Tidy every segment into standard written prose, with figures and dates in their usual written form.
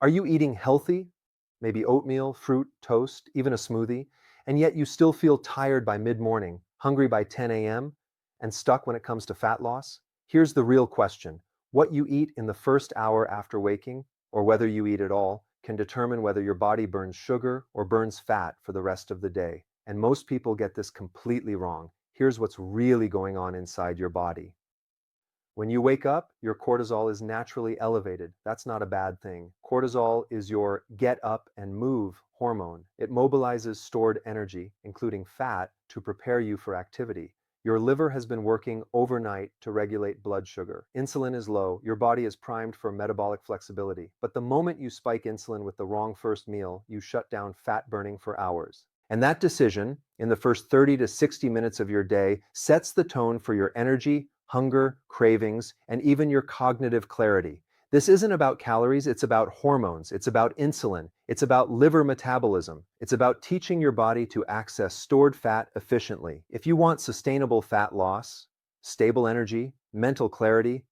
Are you eating healthy? Maybe oatmeal, fruit, toast, even a smoothie, and yet you still feel tired by mid-morning, hungry by 10 a.m., and stuck when it comes to fat loss? Here's the real question. What you eat in the first hour after waking, or whether you eat at all, can determine whether your body burns sugar or burns fat for the rest of the day. And most people get this completely wrong. Here's what's really going on inside your body. When you wake up, your cortisol is naturally elevated. That's not a bad thing. Cortisol is your get up and move hormone. It mobilizes stored energy, including fat, to prepare you for activity. Your liver has been working overnight to regulate blood sugar. Insulin is low. Your body is primed for metabolic flexibility. But the moment you spike insulin with the wrong first meal, you shut down fat burning for hours. And that decision, in the first 30 to 60 minutes of your day, sets the tone for your energy, hunger, cravings, and even your cognitive clarity. This isn't about calories, it's about hormones, it's about insulin, it's about liver metabolism, it's about teaching your body to access stored fat efficiently. If you want sustainable fat loss, stable energy, mental clarity,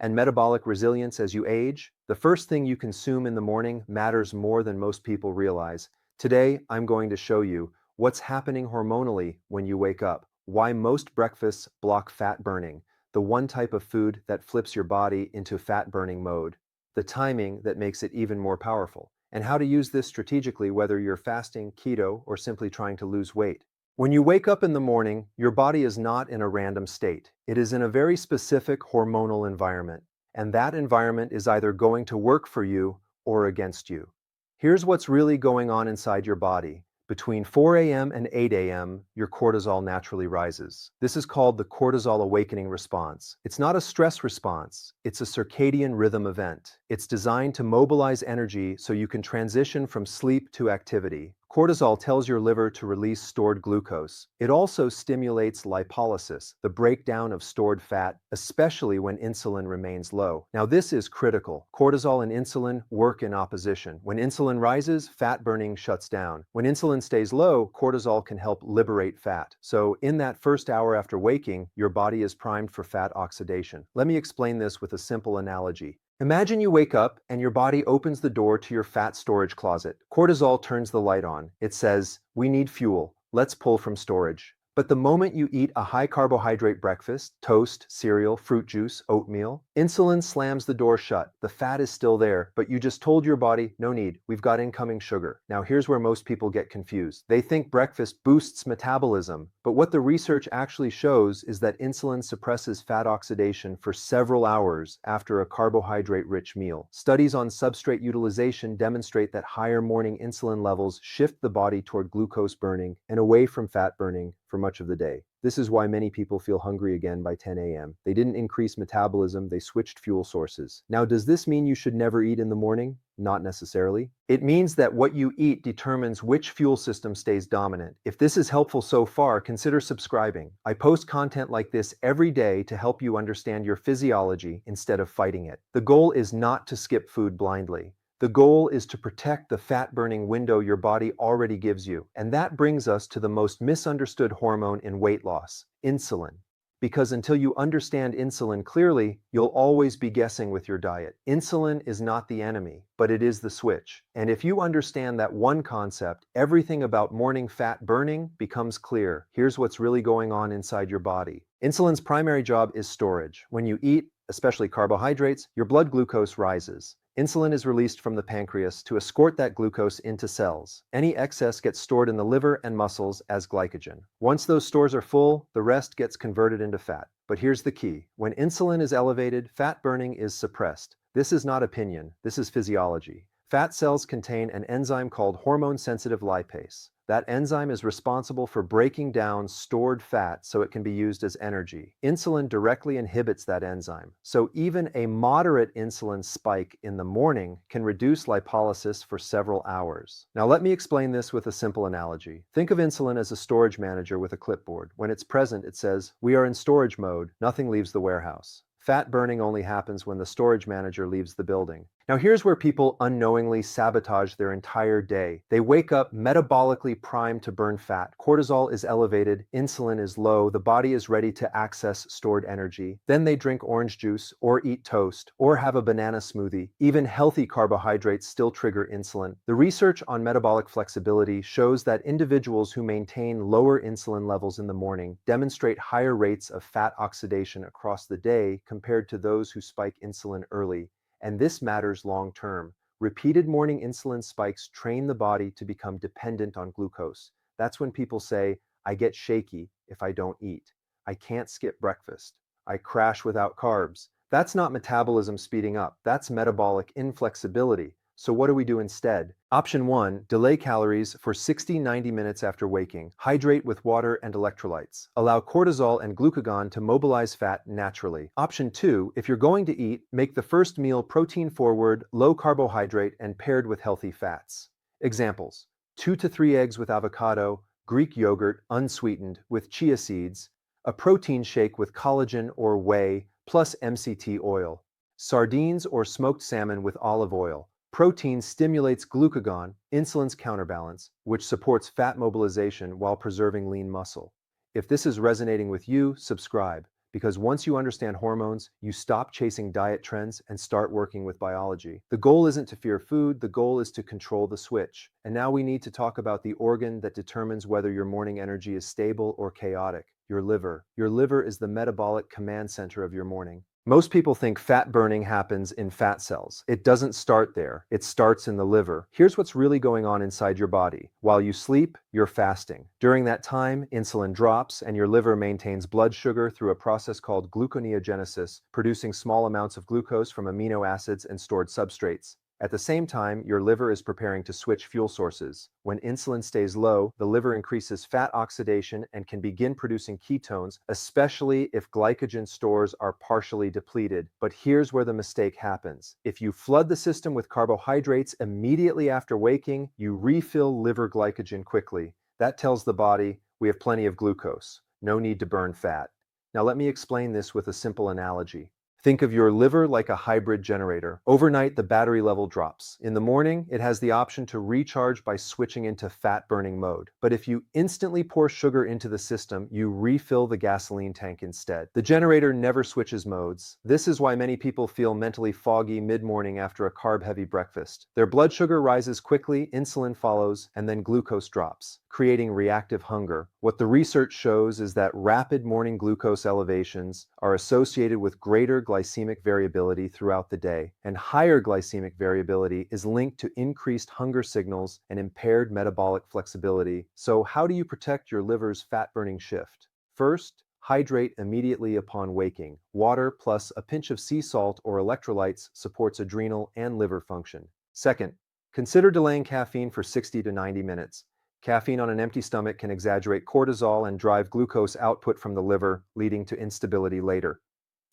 and metabolic resilience as you age, the first thing you consume in the morning matters more than most people realize. Today, I'm going to show you what's happening hormonally when you wake up, why most breakfasts block fat burning, the one type of food that flips your body into fat-burning mode, the timing that makes it even more powerful, and how to use this strategically whether you're fasting, keto, or simply trying to lose weight. When you wake up in the morning, your body is not in a random state. It is in a very specific hormonal environment, and that environment is either going to work for you or against you. Here's what's really going on inside your body. Between 4 a.m. and 8 a.m., your cortisol naturally rises. This is called the cortisol awakening response. It's not a stress response, it's a circadian rhythm event. It's designed to mobilize energy so you can transition from sleep to activity. Cortisol tells your liver to release stored glucose. It also stimulates lipolysis, the breakdown of stored fat, especially when insulin remains low. Now, this is critical. Cortisol and insulin work in opposition. When insulin rises, fat burning shuts down. When insulin stays low, cortisol can help liberate fat. So, in that first hour after waking, your body is primed for fat oxidation. Let me explain this with a simple analogy. Imagine you wake up and your body opens the door to your fat storage closet. Cortisol turns the light on. It says, "We need fuel. Let's pull from storage." But the moment you eat a high-carbohydrate breakfast, toast, cereal, fruit juice, oatmeal, insulin slams the door shut. The fat is still there, but you just told your body, "No need, we've got incoming sugar." Now here's where most people get confused. They think breakfast boosts metabolism, but what the research actually shows is that insulin suppresses fat oxidation for several hours after a carbohydrate-rich meal. Studies on substrate utilization demonstrate that higher morning insulin levels shift the body toward glucose burning and away from fat burning for much of the day. This is why many people feel hungry again by 10 a.m. They didn't increase metabolism, they switched fuel sources. Now, does this mean you should never eat in the morning? Not necessarily. It means that what you eat determines which fuel system stays dominant. If this is helpful so far, consider subscribing. I post content like this every day to help you understand your physiology instead of fighting it. The goal is not to skip food blindly. The goal is to protect the fat-burning window your body already gives you. And that brings us to the most misunderstood hormone in weight loss, insulin. Because until you understand insulin clearly, you'll always be guessing with your diet. Insulin is not the enemy, but it is the switch. And if you understand that one concept, everything about morning fat burning becomes clear. Here's what's really going on inside your body. Insulin's primary job is storage. When you eat, especially carbohydrates, your blood glucose rises. Insulin is released from the pancreas to escort that glucose into cells. Any excess gets stored in the liver and muscles as glycogen. Once those stores are full, the rest gets converted into fat. But here's the key. When insulin is elevated, fat burning is suppressed. This is not opinion, this is physiology. Fat cells contain an enzyme called hormone-sensitive lipase. That enzyme is responsible for breaking down stored fat so it can be used as energy. Insulin directly inhibits that enzyme. So even a moderate insulin spike in the morning can reduce lipolysis for several hours. Now let me explain this with a simple analogy. Think of insulin as a storage manager with a clipboard. When it's present, it says, "We are in storage mode, nothing leaves the warehouse." Fat burning only happens when the storage manager leaves the building. Now, here's where people unknowingly sabotage their entire day. They wake up metabolically primed to burn fat. Cortisol is elevated, insulin is low, the body is ready to access stored energy. Then they drink orange juice, or eat toast, or have a banana smoothie. Even healthy carbohydrates still trigger insulin. The research on metabolic flexibility shows that individuals who maintain lower insulin levels in the morning demonstrate higher rates of fat oxidation across the day compared to those who spike insulin early. And this matters long term. Repeated morning insulin spikes train the body to become dependent on glucose. That's when people say, I get shaky if I don't eat. I can't skip breakfast. I crash without carbs. That's not metabolism speeding up. That's metabolic inflexibility. So what do we do instead? Option 1, delay calories for 60-90 minutes after waking. Hydrate with water and electrolytes. Allow cortisol and glucagon to mobilize fat naturally. Option 2, if you're going to eat, make the first meal protein forward, low carbohydrate, and paired with healthy fats. Examples: 2 to 3 eggs with avocado, Greek yogurt unsweetened with chia seeds, a protein shake with collagen or whey plus MCT oil, sardines or smoked salmon with olive oil. Protein stimulates glucagon, insulin's counterbalance, which supports fat mobilization while preserving lean muscle. If this is resonating with you, subscribe, because once you understand hormones, you stop chasing diet trends and start working with biology. The goal isn't to fear food, the goal is to control the switch. And now we need to talk about the organ that determines whether your morning energy is stable or chaotic: your liver. Your liver is the metabolic command center of your morning. Most people think fat burning happens in fat cells. It doesn't start there. It starts in the liver. Here's what's really going on inside your body. While you sleep, you're fasting. During that time, insulin drops and your liver maintains blood sugar through a process called gluconeogenesis, producing small amounts of glucose from amino acids and stored substrates. At the same time, your liver is preparing to switch fuel sources. When insulin stays low, the liver increases fat oxidation and can begin producing ketones, especially if glycogen stores are partially depleted. But here's where the mistake happens. If you flood the system with carbohydrates immediately after waking, you refill liver glycogen quickly. That tells the body, we have plenty of glucose. No need to burn fat. Now let me explain this with a simple analogy. Think of your liver like a hybrid generator. Overnight, the battery level drops. In the morning, it has the option to recharge by switching into fat-burning mode. But if you instantly pour sugar into the system, you refill the gasoline tank instead. The generator never switches modes. This is why many people feel mentally foggy mid-morning after a carb-heavy breakfast. Their blood sugar rises quickly, insulin follows, and then glucose drops, creating reactive hunger. What the research shows is that rapid morning glucose elevations are associated with greater glycemic variability throughout the day, and higher glycemic variability is linked to increased hunger signals and impaired metabolic flexibility. So how do you protect your liver's fat-burning shift? First, hydrate immediately upon waking. Water plus a pinch of sea salt or electrolytes supports adrenal and liver function. Second, consider delaying caffeine for 60 to 90 minutes. Caffeine on an empty stomach can exaggerate cortisol and drive glucose output from the liver, leading to instability later.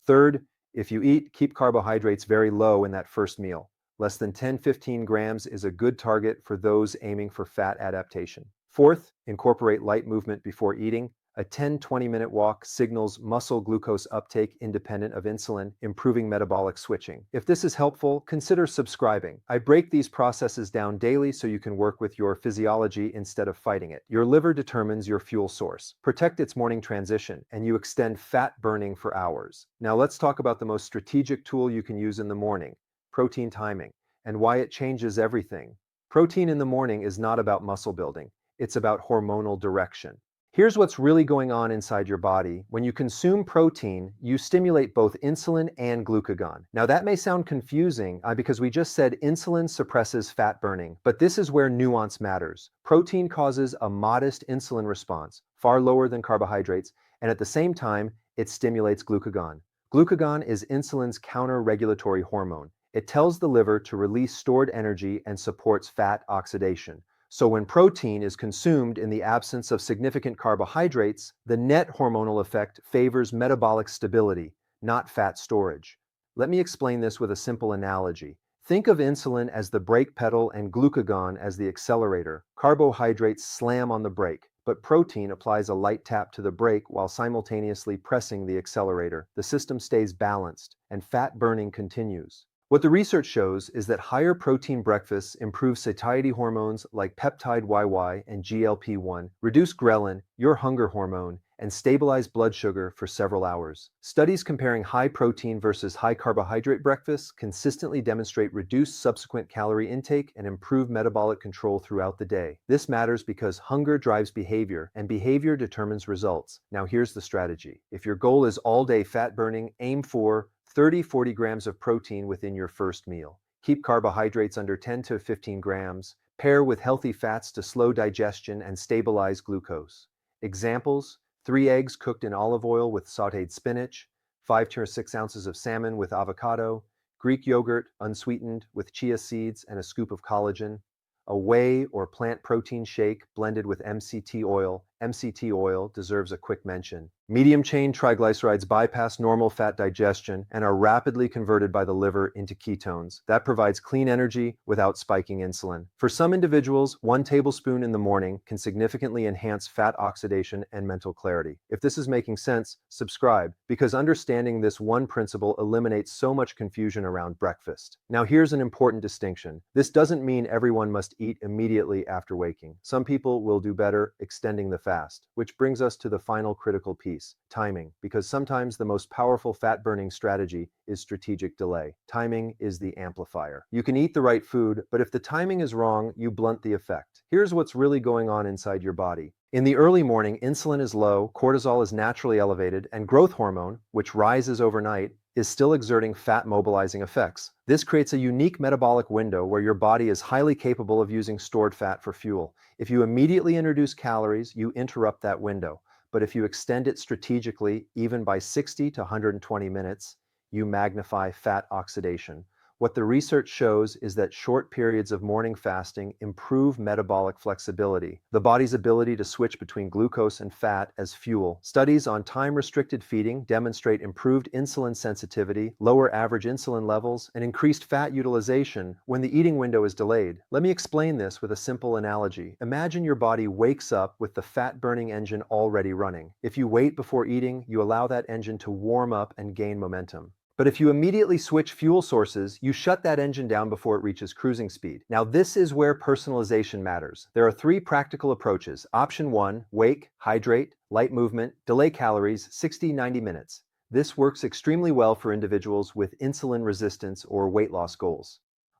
Third, if you eat, keep carbohydrates very low in that first meal. Less than 10-15 grams is a good target for those aiming for fat adaptation. Fourth, incorporate light movement before eating. A 10-20 minute walk signals muscle glucose uptake independent of insulin, improving metabolic switching. If this is helpful, consider subscribing. I break these processes down daily so you can work with your physiology instead of fighting it. Your liver determines your fuel source. Protect its morning transition, and you extend fat burning for hours. Now let's talk about the most strategic tool you can use in the morning: protein timing, and why it changes everything. Protein in the morning is not about muscle building. It's about hormonal direction. Here's what's really going on inside your body. When you consume protein, you stimulate both insulin and glucagon. Now that may sound confusing because we just said insulin suppresses fat burning, but this is where nuance matters. Protein causes a modest insulin response, far lower than carbohydrates, and at the same time, it stimulates glucagon. Glucagon is insulin's counter-regulatory hormone. It tells the liver to release stored energy and supports fat oxidation. So when protein is consumed in the absence of significant carbohydrates, the net hormonal effect favors metabolic stability, not fat storage. Let me explain this with a simple analogy. Think of insulin as the brake pedal and glucagon as the accelerator. Carbohydrates slam on the brake, but protein applies a light tap to the brake while simultaneously pressing the accelerator. The system stays balanced, and fat burning continues. What the research shows is that higher protein breakfasts improve satiety hormones like peptide YY and GLP-1, reduce ghrelin, your hunger hormone, and stabilize blood sugar for several hours. Studies comparing high protein versus high carbohydrate breakfasts consistently demonstrate reduced subsequent calorie intake and improved metabolic control throughout the day. This matters because hunger drives behavior, and behavior determines results. Now here's the strategy. If your goal is all-day fat burning, aim for 30-40 grams of protein within your first meal. Keep carbohydrates under 10 to 15 grams. Pair with healthy fats to slow digestion and stabilize glucose. Examples: 3 eggs cooked in olive oil with sautéed spinach, 5 to 6 ounces of salmon with avocado, Greek yogurt unsweetened with chia seeds and a scoop of collagen, a whey or plant protein shake blended with MCT oil. MCT oil deserves a quick mention. Medium-chain triglycerides bypass normal fat digestion and are rapidly converted by the liver into ketones. That provides clean energy without spiking insulin. For some individuals, 1 tablespoon in the morning can significantly enhance fat oxidation and mental clarity. If this is making sense, subscribe, because understanding this one principle eliminates so much confusion around breakfast. Now here's an important distinction. This doesn't mean everyone must eat immediately after waking. Some people will do better extending the fast, which brings us to the final critical piece: timing, because sometimes the most powerful fat-burning strategy is strategic delay. Timing is the amplifier. You can eat the right food, but if the timing is wrong, you blunt the effect. Here's what's really going on inside your body. In the early morning, insulin is low, cortisol is naturally elevated, and growth hormone, which rises overnight, is still exerting fat-mobilizing effects. This creates a unique metabolic window where your body is highly capable of using stored fat for fuel. If you immediately introduce calories, you interrupt that window. But if you extend it strategically, even by 60 to 120 minutes, you magnify fat oxidation. What the research shows is that short periods of morning fasting improve metabolic flexibility, the body's ability to switch between glucose and fat as fuel. Studies on time-restricted feeding demonstrate improved insulin sensitivity, lower average insulin levels, and increased fat utilization when the eating window is delayed. Let me explain this with a simple analogy. Imagine your body wakes up with the fat-burning engine already running. If you wait before eating, you allow that engine to warm up and gain momentum. But if you immediately switch fuel sources, you shut that engine down before it reaches cruising speed. Now, this is where personalization matters. There are 3 practical approaches. Option 1, wake, hydrate, light movement, delay calories, 60-90 minutes. This works extremely well for individuals with insulin resistance or weight loss goals.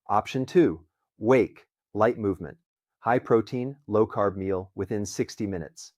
Option 2, wake, light movement, high protein, low carb meal within 60 minutes.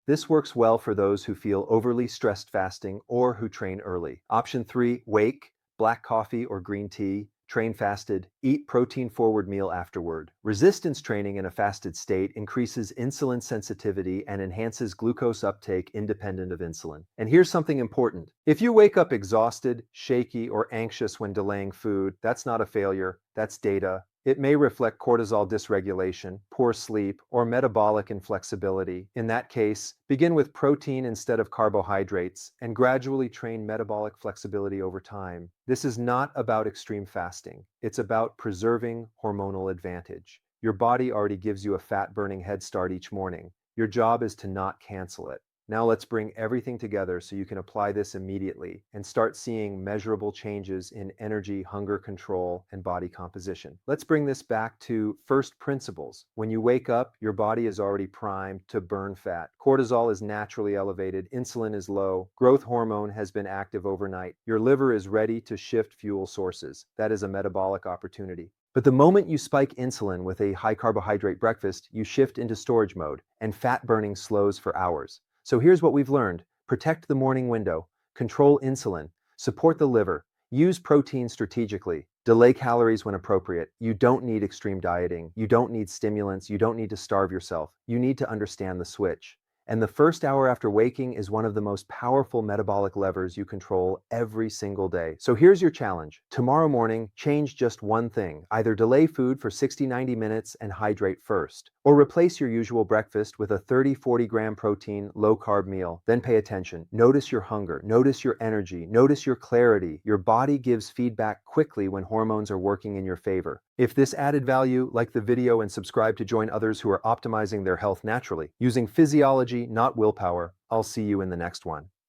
This works well for those who feel overly stressed fasting or who train early. Option 3, wake, black coffee or green tea, train fasted, eat protein-forward meal afterward. Resistance training in a fasted state increases insulin sensitivity and enhances glucose uptake independent of insulin. And here's something important. If you wake up exhausted, shaky, or anxious when delaying food, that's not a failure, that's data. It may reflect cortisol dysregulation, poor sleep, or metabolic inflexibility. In that case, begin with protein instead of carbohydrates and gradually train metabolic flexibility over time. This is not about extreme fasting. It's about preserving hormonal advantage. Your body already gives you a fat-burning head start each morning. Your job is to not cancel it. Now let's bring everything together so you can apply this immediately and start seeing measurable changes in energy, hunger control, and body composition. Let's bring this back to first principles. When you wake up, your body is already primed to burn fat. Cortisol is naturally elevated, insulin is low, growth hormone has been active overnight. Your liver is ready to shift fuel sources. That is a metabolic opportunity. But the moment you spike insulin with a high carbohydrate breakfast, you shift into storage mode, and fat burning slows for hours. So here's what we've learned. Protect the morning window, control insulin, support the liver, use protein strategically, delay calories when appropriate. You don't need extreme dieting. You don't need stimulants. You don't need to starve yourself. You need to understand the switch. And the first hour after waking is one of the most powerful metabolic levers you control every single day. So here's your challenge. Tomorrow morning, change just one thing. Either delay food for 60-90 minutes and hydrate first, or replace your usual breakfast with a 30-40 gram protein, low-carb meal. Then pay attention. Notice your hunger. Notice your energy. Notice your clarity. Your body gives feedback quickly when hormones are working in your favor. If this added value, like the video and subscribe to join others who are optimizing their health naturally, using physiology, not willpower. I'll see you in the next one.